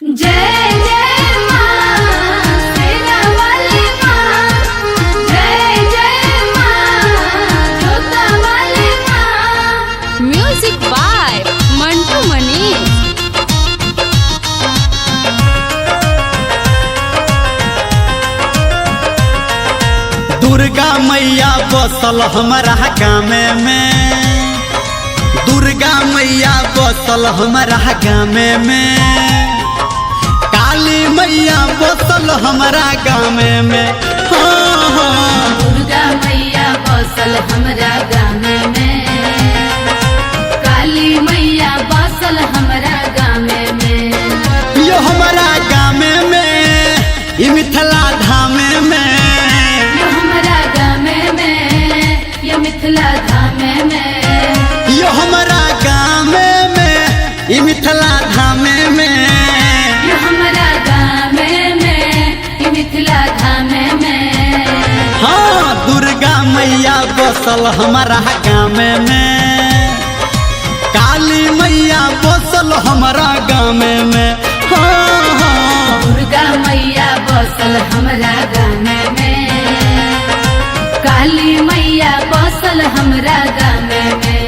जय जय माँ शेरा वाली माँ, जय जय माँ जोता वाली माँ। Music by Mantu Manish. दुर्गा मैया बसल हमारा गाँव में, दुर्गा मैया बसल हमारा गाँव में, काली मैया बसल हमारा गाँव में। हाँ हाँ दुर्गा मैया बसल हमरा गाँव में, काली मैया बसल हमरा गाँव में। यो हमारा गाँव में, ई मिथिला धाम में, यो हमरा गाँव में, यो मिथिला धाम में। यो हमारा गाँव में, ई मिथिला धाम में, यो हमरा गाँव में, यो मिथिला धाम में। हाँ दुर्गा मैया बसल हमारा गाँव में, काली मैया बसल हमारा गाँव में। हाँ हाँ दुर्गा मैया बसल हमरा गाँव में, काली मैया बसल हमरा गाँव में।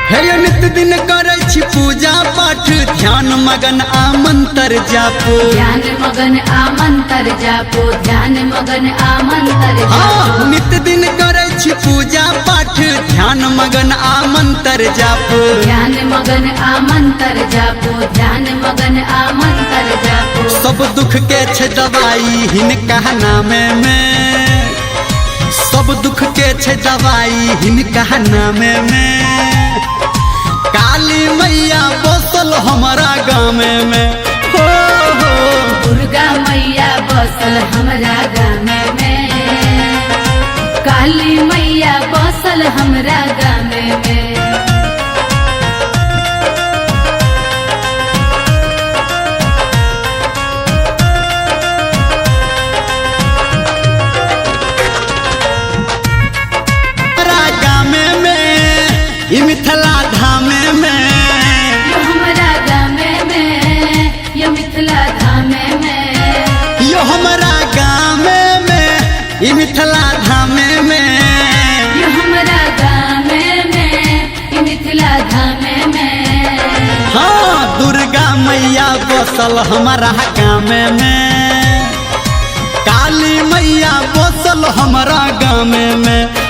हे नित्य दिन करे छी पूजा पाठ, ध्यान मगन आमंतर जापो। ध्यान मगन आमंतर जापो, ध्यान मगन आमंतर जापो। नित्य दिन करे छी पूजा पाठ, ध्यान मगन आमंतर जापो। ध्यान मगन आमंतर जापो, ध्यान मगन आमंतर जापो। सब दुख के छे दवाई हिनका नाम में, सब दुख के छे दवाई हिनका नाम में, काली मैया बसल हमारा गाँव में। हो हो दुर्गा मैया बसल हमरा गाँव में, काली मैया बसल हमरा गाँव में। ई मिथिला धाम में, यो हमरा गाँव में, यो मिथिला धाम में। यो हमारा गाँव में, ई मिथिला धाम में, यो हमरा गाँव में, यो मिथिला धाम में। हाँ दुर्गा मैया बसल हमारा गाँव में, काली मैया बसल हमारा गाँव में।